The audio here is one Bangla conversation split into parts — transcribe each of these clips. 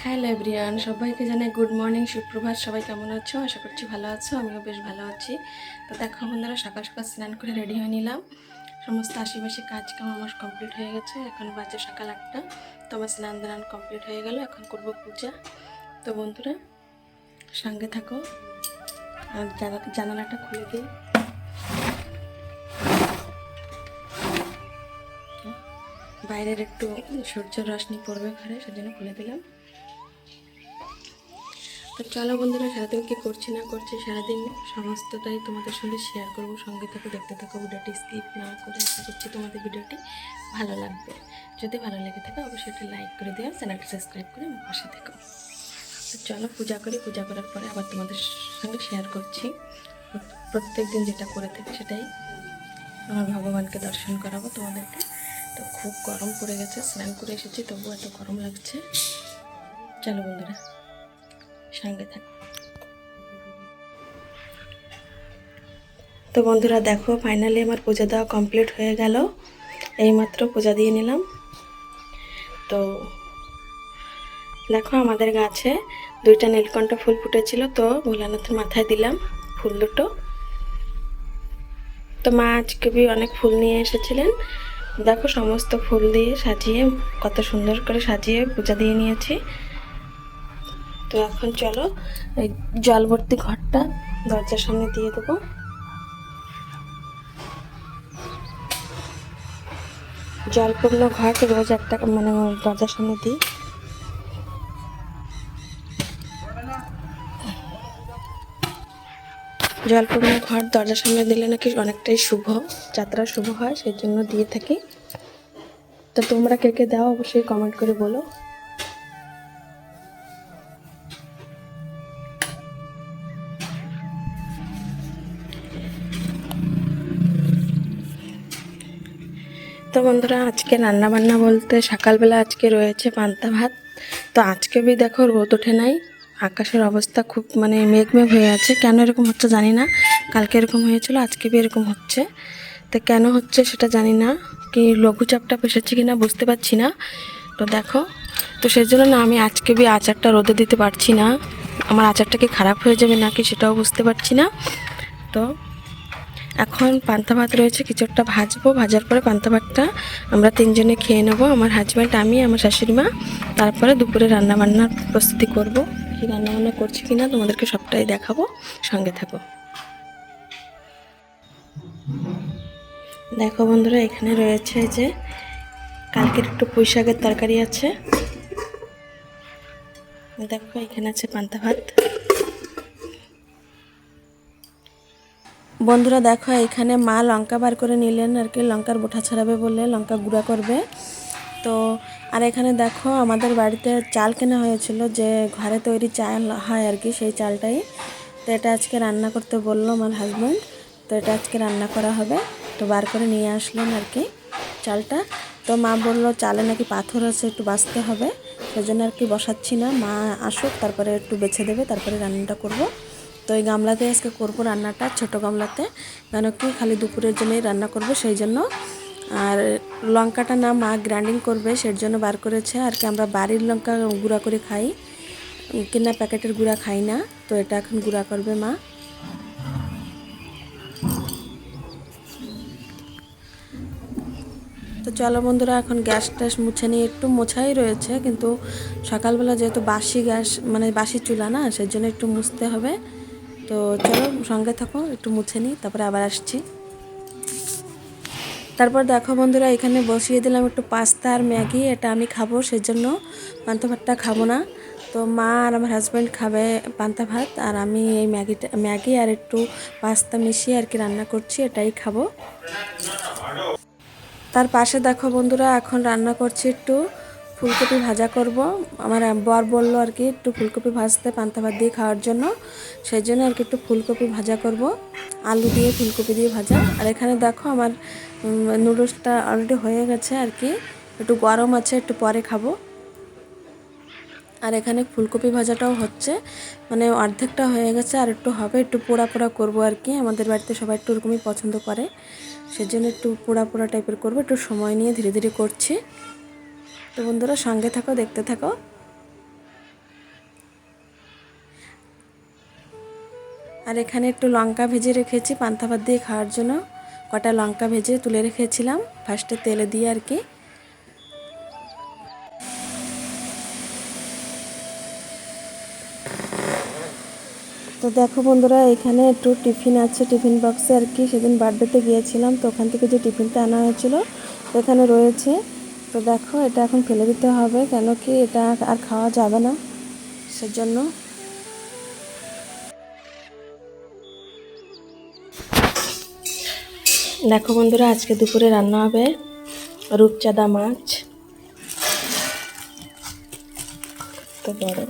হ্যালো এভরিওয়ান, সবাইকে জানাই গুড মর্নিং, সুপ্রভাত। সবাই কেমন আছো? আশা করছি ভালো আছো। আমিও বেশ ভালো আছি। তো দেখো বন্ধুরা, সকাল সকাল স্নান করে রেডি হয়ে নিলাম। সমস্ত আশেপাশে কাজকাম আমার কমপ্লিট হয়ে গেছে। এখন বাজে সকাল 8টা। তো আমার স্নান দান কমপ্লিট হয়ে গেল। এখন করব পূজা। তো বন্ধুরা সঙ্গে থাকো। আর জানালাটা খুলে দিই। বাইরের একটু সূর্যের রশ্মি পড়বে ঘরে, সেজন্য খুলে দিলাম। তো চলো বন্ধুরা, সারাদিন কী করছি না করছি সারাদিন সমস্তটাই তোমাদের সঙ্গে শেয়ার করবো। সঙ্গে থাকো, দেখতে থাকো, ভিডিওটি স্কিপ না করে। আশা করছি তোমাদের ভিডিওটি ভালো লাগবে। যদি ভালো লেগে থাকে অবশ্যই একটা লাইক করে দিও, চ্যানেলটি সাবস্ক্রাইব করে আমার পাশে থেকো। তো চলো পূজা করি। পূজা করার পরে আবার তোমাদের সঙ্গে শেয়ার করছি। প্রত্যেক দিন যেটা করে থাকি সেটাই আমার ভগবানকে দর্শন করাবো তোমাদেরকে। তো খুব গরম পড়ে গেছে, স্নান করে এসেছি তবু এত গরম লাগছে। চলো বন্ধুরা সঙ্গে থাকো। তো বন্ধুরা দেখো, ফাইনালি আমার পূজা দেওয়া কমপ্লিট হয়ে গেল। এইমাত্র পূজা দিয়ে নিলাম। তো দেখো, আমাদের গাছে 2টা নীলকণ্ঠ ফুল ফুটেছিল, তো ভোলানাথের মাথায় দিলাম ফুল দুটো। তো মা আজকে অনেক ফুল নিয়ে এসেছিলেন। দেখো সমস্ত ফুল দিয়ে সাজিয়ে, কত সুন্দর করে সাজিয়ে পূজা দিয়ে নিয়েছি। তো এখন চলো এই জল ভর্তি ঘরটা দরজার সামনে দিয়ে দেবো। জলপূর্ণ ঘট রোজ একটা দরজার সামনে দিই। জলপূর্ণ ঘট দরজার সামনে দিলে নাকি অনেকটাই শুভ, যাত্রা শুভ হয়, সেই জন্য দিয়ে থাকি। তো তোমরা কে কে দাও অবশ্যই কমেন্ট করে বলো। তো বন্ধুরা, আজকে রান্না বান্না বলতে সকালবেলা আজকে রয়েছে পান্তা ভাত। তো আজকে দেখো রোদ ওঠে নাই, আকাশের অবস্থা খুব মেঘ মেঘ হয়ে আছে। কেন এরকম হচ্ছে জানি না। কালকে এরকম হয়েছিল, আজকে এরকম হচ্ছে। তো কেন হচ্ছে সেটা জানি না, কি লঘুচাপটা এসেছে কিনা বুঝতে পারছি না। তো দেখো, তো সেই জন্য না আমি আজকে আচারটা রোদে দিতে পারছি না। আমার আচারটা কি খারাপ হয়ে যাবে নাকি সেটাও বুঝতে পারছি না। তো এখন পান্তা ভাত রয়েছে, কিছু একটা ভাজবো। ভাজার পরে পান্তা ভাতটা আমরা 3জনে খেয়ে নেবো, আমার হাজব্যান্ড, আমি, আমার শাশুড়ি মা। তারপরে দুপুরে রান্নাবান্নার প্রস্তুতি করব। কী রান্নাবান্না করছি কি না তোমাদেরকে সবটাই দেখাবো, সঙ্গে থাকো। দেখো বন্ধুরা, এখানে রয়েছে যে কালকের একটু পুঁই শাকের তরকারি আছে। দেখো এখানে আছে পান্তা ভাত। বন্ধুরা দেখো, এখানে মা লঙ্কা বার করে নিলেন আর কি, লঙ্কার বোঁটা ছাড়াবে বলে লঙ্কা গুঁড়া করবে। তো আর এখানে দেখো, আমাদের বাড়িতে চাল কেনা হয়েছিল, যে ঘরে তৈরি চাল হয় আর কি, সেই চালটাই। তো এটা আজকে রান্না করতে বললো আমার হাজব্যান্ড। তো এটা আজকে রান্না করা হবে। তো বার করে নিয়ে আসলেন আর কি চালটা। তো মা বললো চালে নাকি পাথর আছে, একটু বাছতে হবে, সেজন্য আর কি বসাচ্ছি না। মা আসুক, তারপরে একটু বেছে দেবে, তারপরে রান্নাটা করব। তো এই গামলাতে আজকে করবো রান্নাটা, ছোট গামলাতে, কেন কি খালি দুপুরের জন্যই রান্না করব সেই জন্য। আর লঙ্কাটা না মা গ্রাইন্ডিং করবে, সেই জন্য বার করেছে আর কি। আমরা বাড়ির লঙ্কা গুঁড়া করে খাই, কিনা প্যাকেটের গুঁড়া খাই না। তো এটা এখন গুঁড়া করবে মা। তো চলো বন্ধুরা, এখন গ্যাস ট্যাস মুছে নিয়ে, একটু মোছাই রয়েছে কিন্তু সকালবেলা যেহেতু বাসি গ্যাস বাসি চুলা না, সেই জন্য একটু মুছতে হবে। তো চলো সঙ্গে থাকো, একটু মুছে নিই, তারপরে আবার আসছি। তারপর দেখো বন্ধুরা, এখানে বসিয়ে দিলাম একটু পাস্তা আর ম্যাগি। এটা আমি খাবো, সেজন্য পান্তা ভাতটা খাবো না। তো মা আর আমার হাজব্যান্ড খাবে পান্তা ভাত, আর আমি এই ম্যাগি আর একটু পাস্তা মিশিয়ে আর কি রান্না করছি, এটাই খাবো। তার পাশে দেখো বন্ধুরা, এখন রান্না করছি একটু ফুলকপি ভাজা করব। আমার বর বললো আর কি একটু ফুলকপি ভাজতে পান্তা ভাত দিয়ে খাওয়ার জন্য, সেই জন্য আর কি একটু ফুলকপি ভাজা করব, আলু দিয়ে ফুলকপি দিয়ে ভাজা। আর এখানে দেখো আমার নুডলসটা অলরেডি হয়ে গেছে আর কি, একটু গরম আছে, একটু পরে খাবো। আর এখানে ফুলকপি ভাজাটাও হচ্ছে, অর্ধেকটা হয়ে গেছে, আর একটু হবে, একটু পোড়া পোড়া করবো আর কি। আমাদের বাড়িতে সবাই একটু ওরকমই পছন্দ করে, সেজন্য একটু পোড়া পোড়া টাইপের করবো, একটু সময় নিয়ে ধীরে ধীরে করছি। তো বন্ধুরা সঙ্গে থাকো, দেখতে থাকো। আর এখানে একটু লঙ্কা ভেজে রেখেছি পান্তা ভাত দিয়ে খাওয়ার জন্য। কটা লঙ্কা ভেজে তুলে রেখেছিলাম ফার্স্টে তেলে দিয়ে আর কি। তো দেখো বন্ধুরা, এখানে একটু টিফিন আছে, টিফিন বক্সে আর কি সেদিন বার্থডেতে গিয়েছিলাম, তো ওখান থেকে যে টিফিনটা আনা হয়েছিল এখানে রয়েছে। তো দেখো এটা এখন ফেলে দিতে হবে, কেন কি এটা আর খাওয়া যাবে না, সেজন্য। দেখো বন্ধুরা, আজকে দুপুরে রান্না হবে রূপচাঁদা মাছ। তো বড়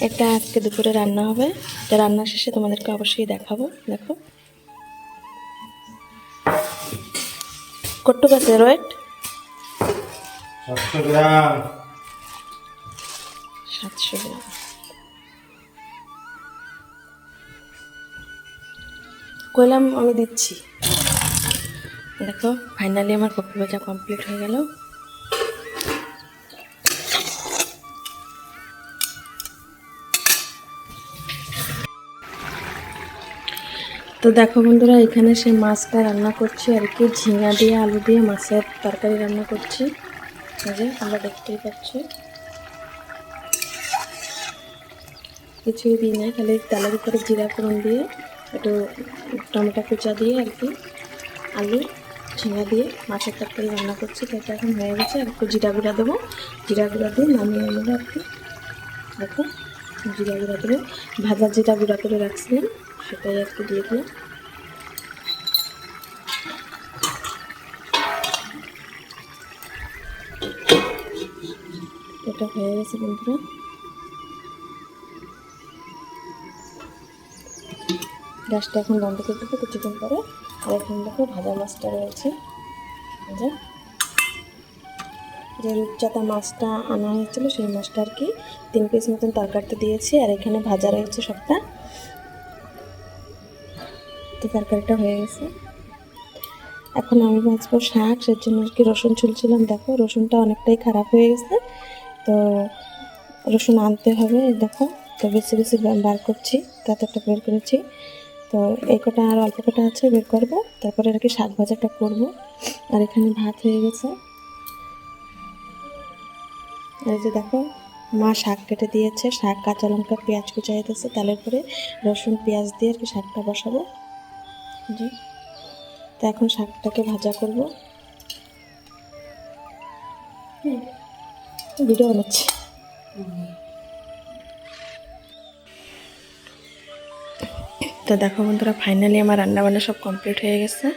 এটা আজকে দুপুরে রান্না হবে, যা রান্না শেষে তোমাদেরকে অবশ্যই দেখাবো। দেখো কট্টু কাছে রয়েট 700 গ্রাম। 700 গ্রাম। কইলাম আমি দিচ্ছি। দেখো ফাইনালি আমার কপি ভাজা কমপ্লিট হয়ে গেল। তো দেখো বন্ধুরা, এখানে সে মাছটা রান্না করছি আর কি, ঝিঙা দিয়ে আলু দিয়ে মাছের তরকারি রান্না করছি। এই যে আমরা দেখতেই পাচ্ছি, কিছুই দিই না, খালি তেলের উপরে জিরা ফোড়ন দিয়ে একটু টমেটো কুচা দিয়ে আর কি আলু ঝিঙা দিয়ে মাছের তরকারি রান্না করছি। তো এটা এখন হয়ে গেছে, আর একটু জিরা গুঁড়া দেবো, জিরা গুঁড়া দিয়ে নামিয়ে নেবো আর কি। দেখো জিরা গুঁড়া দেবো, ভাজা জিরা গুঁড়া করে রাখছিলাম সেটাই আর কি দিয়ে দিলাম। এটা হয়ে গেছে বন্ধুরা। গ্যাসটা এখন বন্ধ করে দেবো কিছুক্ষণ পরে। আর এখন দেখো ভাজা মাছটা রয়েছে, যে রূপচাঁদা মাছটা আনা হয়েছিল সেই মাছটা আর কি 3 পিস মতন তরকারিতে দিয়েছি। আর এখানে ভাজা রয়েছে সবটা। তো তরকারিটা হয়ে গেছে, এখন আমি ভাজবো শাক, সের জন্য আর কি রসুন ছুলছিলাম। দেখো রসুনটা অনেকটাই খারাপ হয়ে গেছে, তো রসুন আনতে হবে। দেখো তো বেশি বেশি বার করছি, তাতে একটা বের করেছি। তো এই কটা আর অল্প কটা আছে, বের করবো, তারপরে আর কি শাক ভাজাটা করবো। আর এখানে ভাত হয়ে গেছে। এই যে দেখো মা শাক কেটে দিয়েছে, শাক কাঁচা লঙ্কা পেঁয়াজ কুচাই দিয়েছে, তালের পরে রসুন পেঁয়াজ দিয়ে আর কি শাকটা বসাবো। জি, তো এখন শাকটাকে ভাজা করবো। ভিডিও বানাচ্ছি। তো দেখো বন্ধুরা, ফাইনালি আমার রান্নাবান্না সব কমপ্লিট হয়ে গেছে।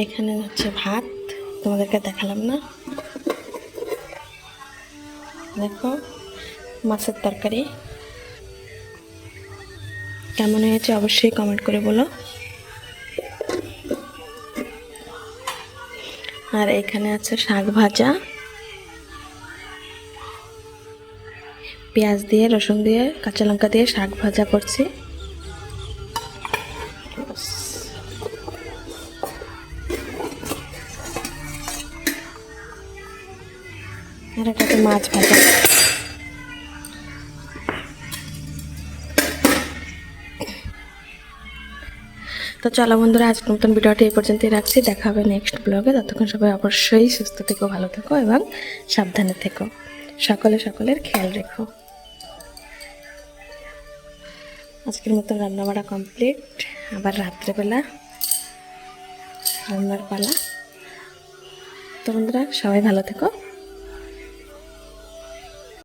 এখানে হচ্ছে ভাত, তোমাদেরকে দেখালাম না। দেখো মাছের তরকারি কেমন হয়েছে অবশ্যই কমেন্ট করে বলো। আর এখানে আছে শাক ভাজা, পেঁয়াজ দিয়ে রসুন দিয়ে কাঁচা লঙ্কা দিয়ে শাক ভাজা করছি। আর এটাতে মাছ ভাজা। তো চলো বন্ধুরা, আজকের মতন ভিডিওটি এই পর্যন্তই রাখছি। দেখা হবে নেক্সট ব্লগে। ততক্ষণ সবাই অবশ্যই সুস্থ থেকো, ভালো থেকো এবং সাবধানে থেকো। সকলের খেয়াল রেখো। আজকের মতন রান্নাবাড়া কমপ্লিট, আবার রাত্রেবেলা রান্নার পালা। তো বন্ধুরা সবাই ভালো থেকো।